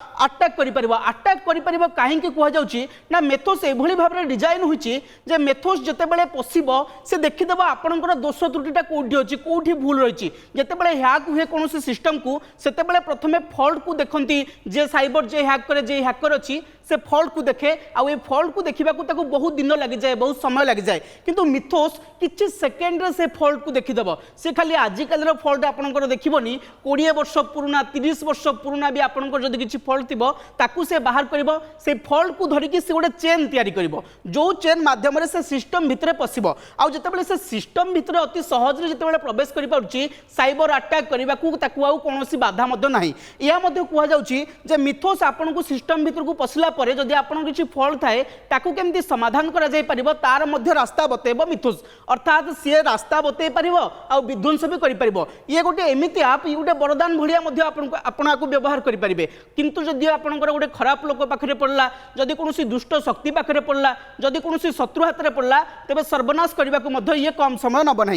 Attack କରିପାରିବ। Attack କରିପାରିବ କାହିଁକି କୁହାଯାଉଛି ନା ମେଥୋସ୍ ଏଭଳି ଭାବରେ ଡିଜାଇନ୍ ହୋଇଛି ଯେ ମେଥୋସ୍ ଯେତେବେଳେ ପଶିବ ସେ ଦେଖିଦେବ ଆପଣଙ୍କର ଦୋଷ ତ୍ରୁଟିଟା କେଉଁଠି ଅଛି, କେଉଁଠି ଭୁଲ ରହିଛି। ଯେତେବେଳେ ହ୍ୟାକ୍ ହୁଏ କୌଣସି ସିଷ୍ଟମକୁ ସେତେବେଳେ ପ୍ରଥମେ ଫଲ୍ଟକୁ ଦେଖନ୍ତି, ଯେ ସାଇବର ଯେ ହ୍ୟାକ୍ କରେ, ଯେ ହ୍ୟାକର ଅଛି से फल्ट को देखे आउ फल्ट को देखा बहुत दिन लग जाए, बहुत समय लग जाए। किंतु मिथोस किछि सेकेंड रे से फल्ट को देखीदेव। से खाली आजिकल फल्ट आपंकर देखनी 20 वर्ष पुराना 30 वर्ष पुराना भी आपंकर जब किसी फल्ट थी ताकू से बाहर कर से फल्ट को धरिकी से गोटे चेन तैयारी कर जो चेन माध्यम से सिस्टम भितर पशिब आउ जितेबाला से सिस्टम भितर अति सहज जितेबाला प्रवेश कर साइबर अटैक करने को कौन बाधा ना। यह कहुचे मिथोस आपन को सिस्टम भितर को पशिला जदि आपन किसी फल्ट थाए ताकू केमती समाधान करा जाय परिबो तार मध्य रास्ता बतेबो मिथोस। अर्थात सी रास्ता बतई पारिबो आ विध्वंस भी करि परिबो। ये गोटे एमिति आप ये गोटे वरदान भलिया मध्य आपन को व्यवहार करि परिबे। किंतु जदि आपनकर गोटे खराब लोक पाखरे पड़ला, जदि कोनोसी दुष्ट शक्ति पाखरे पड़ला, जदि कोनोसी शत्रु हाथ रे पड़ला, तेबे सर्वनाश करबा को मध्य ये कम समय न बनाई।